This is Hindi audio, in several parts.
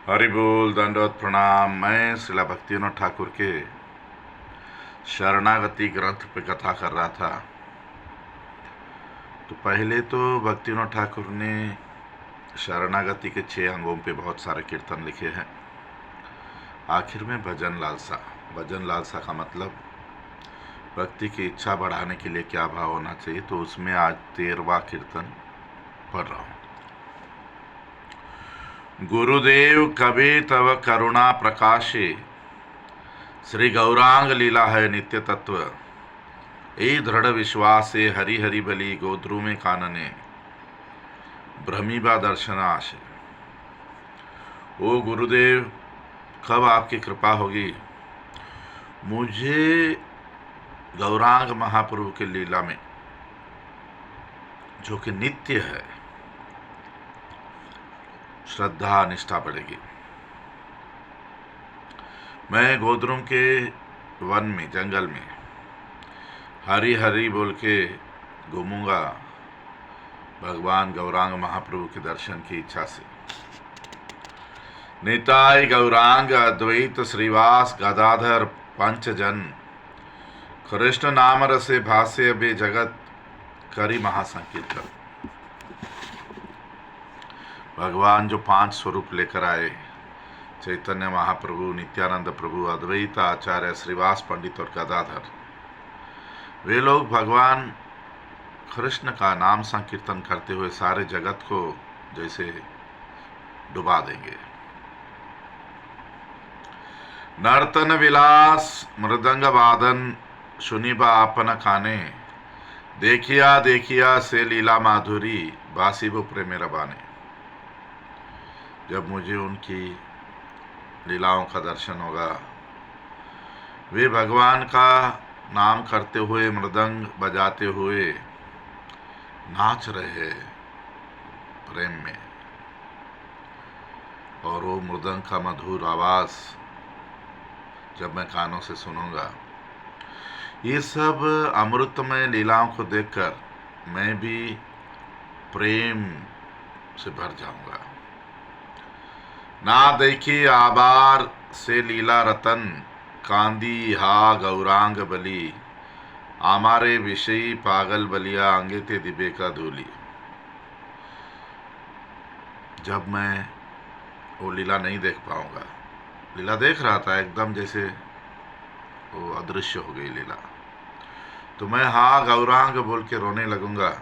हरि बोल, दंडवत प्रणाम। मैं श्रीला भक्तिविनोद ठाकुर के शरणागति ग्रंथ पे कथा कर रहा था। तो पहले तो भक्तिविनोद ठाकुर ने शरणागति के 6 अंगों पे बहुत सारे कीर्तन लिखे हैं। आखिर में भजन लालसा का मतलब भक्ति की इच्छा बढ़ाने के लिए क्या भाव होना चाहिए, तो उसमें आज 13वां कीर्तन पढ़ रहा हूँ। गुरुदेव कबे तव करुणा प्रकाशे, श्री गौरांग लीला है नित्य तत्व। ए दृढ़ विश्वासे हरि हरि बलि गोद्रु में कानने, ब्रह्मीबा दर्शन आशे। ओ गुरुदेव, कब आपकी कृपा होगी? मुझे गौरांग महाप्रभु के लीला में, जो कि नित्य है, श्रद्धा निष्ठा बढ़ेगी। मैं गोद्रुम के वन में, जंगल में हरि हरि बोल के घूमूंगा भगवान गौरांग महाप्रभु के दर्शन की इच्छा से। निताय गौरांग अद्वैत श्रीवास गदाधर पंचजन, कृष्ण नाम रसे भाष्य बे जगत करी महासंकीर्तन। भगवान जो 5 स्वरूप लेकर आए, चैतन्य महाप्रभु, नित्यानंद प्रभु, अद्वैत आचार्य, श्रीवास पंडित और गदाधर, वे लोग भगवान कृष्ण का नाम संकीर्तन करते हुए सारे जगत को जैसे डुबा देंगे। नर्तन विलास मृदंग वादन सुनिबा आपन खाने, देखिया देखिया से लीला माधुरी बासीबो प्रेमे रबाने। जब मुझे उनकी लीलाओं का दर्शन होगा, वे भगवान का नाम करते हुए, मृदंग बजाते हुए नाच रहे प्रेम में, और वो मृदंग का मधुर आवाज जब मैं कानों से सुनूंगा, ये सब अमृतमय लीलाओं को देखकर मैं भी प्रेम से भर जाऊंगा। ना देखी आबार से लीला रतन, कांदी हा गौरांग बली, आमारे विषयी पागल बलिया अंगे ते दिबे का धूली। जब मैं वो लीला नहीं देख पाऊंगा, लीला देख रहा था एकदम जैसे वो अदृश्य हो गई लीला, तो मैं हाँ गौरांग बोल के रोने लगूंगा।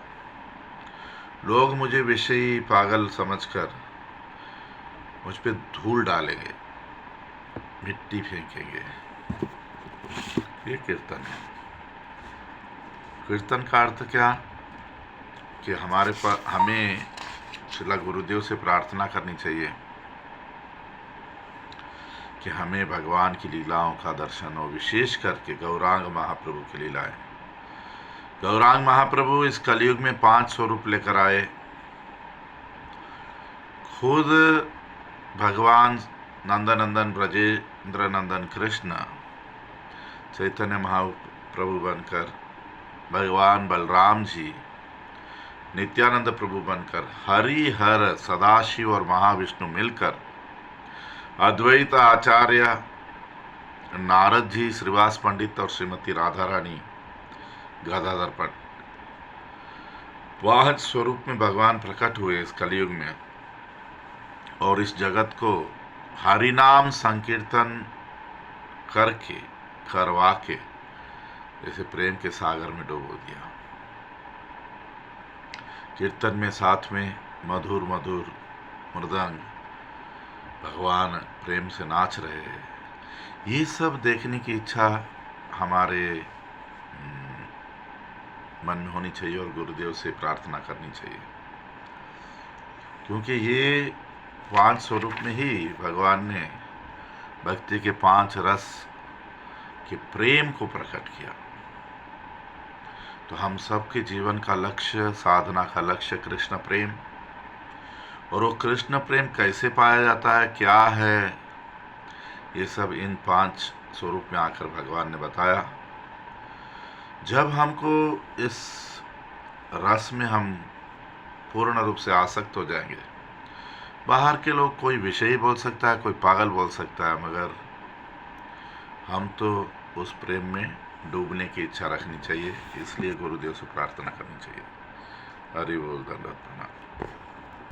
लोग मुझे विषयी पागल समझकर मुझ पे धूल डालेंगे, मिट्टी फेंकेंगे। ये कीर्तन है। कीर्तन का अर्थ क्या कि हमें श्रीला गुरुदेव से प्रार्थना करनी चाहिए कि हमें भगवान की लीलाओं का दर्शन हो, विशेष करके गौरांग महाप्रभु की लीलाएं। गौरांग महाप्रभु इस कलयुग में 5 स्वरूप लेकर आए। खुद भगवान नंदनंदन ब्रजेंद्र नंदन कृष्ण चैतन्य महाप्रभु बनकर, भगवान बलराम जी नित्यानंद प्रभु बनकर, हरि हर सदाशिव और महाविष्णु मिलकर, अद्वैत आचार्य नारद जी, श्रीवास पंडित और श्रीमती राधा रानी गदाधर पंडित, 5 स्वरूप में भगवान प्रकट हुए इस कलयुग में, और इस जगत को हरिनाम संकीर्तन करवा के जैसे प्रेम के सागर में डुबो दिया। कीर्तन में साथ में मधुर मधुर मृदंग, भगवान प्रेम से नाच रहे हैं। ये सब देखने की इच्छा हमारे मन में होनी चाहिए और गुरुदेव से प्रार्थना करनी चाहिए, क्योंकि ये 5 स्वरूप में ही भगवान ने भक्ति के 5 रस के प्रेम को प्रकट किया। तो हम सबके जीवन का लक्ष्य, साधना का लक्ष्य कृष्ण प्रेम, और वो कृष्ण प्रेम कैसे पाया जाता है, क्या है, ये सब इन 5 स्वरूप में आकर भगवान ने बताया। जब हमको इस रस में हम पूर्ण रूप से आसक्त हो जाएंगे, बाहर के लोग कोई विषय ही बोल सकता है, कोई पागल बोल सकता है, मगर हम तो उस प्रेम में डूबने की इच्छा रखनी चाहिए। इसलिए गुरुदेव से प्रार्थना करनी चाहिए। हरि बोल, दंडवत प्रणाम।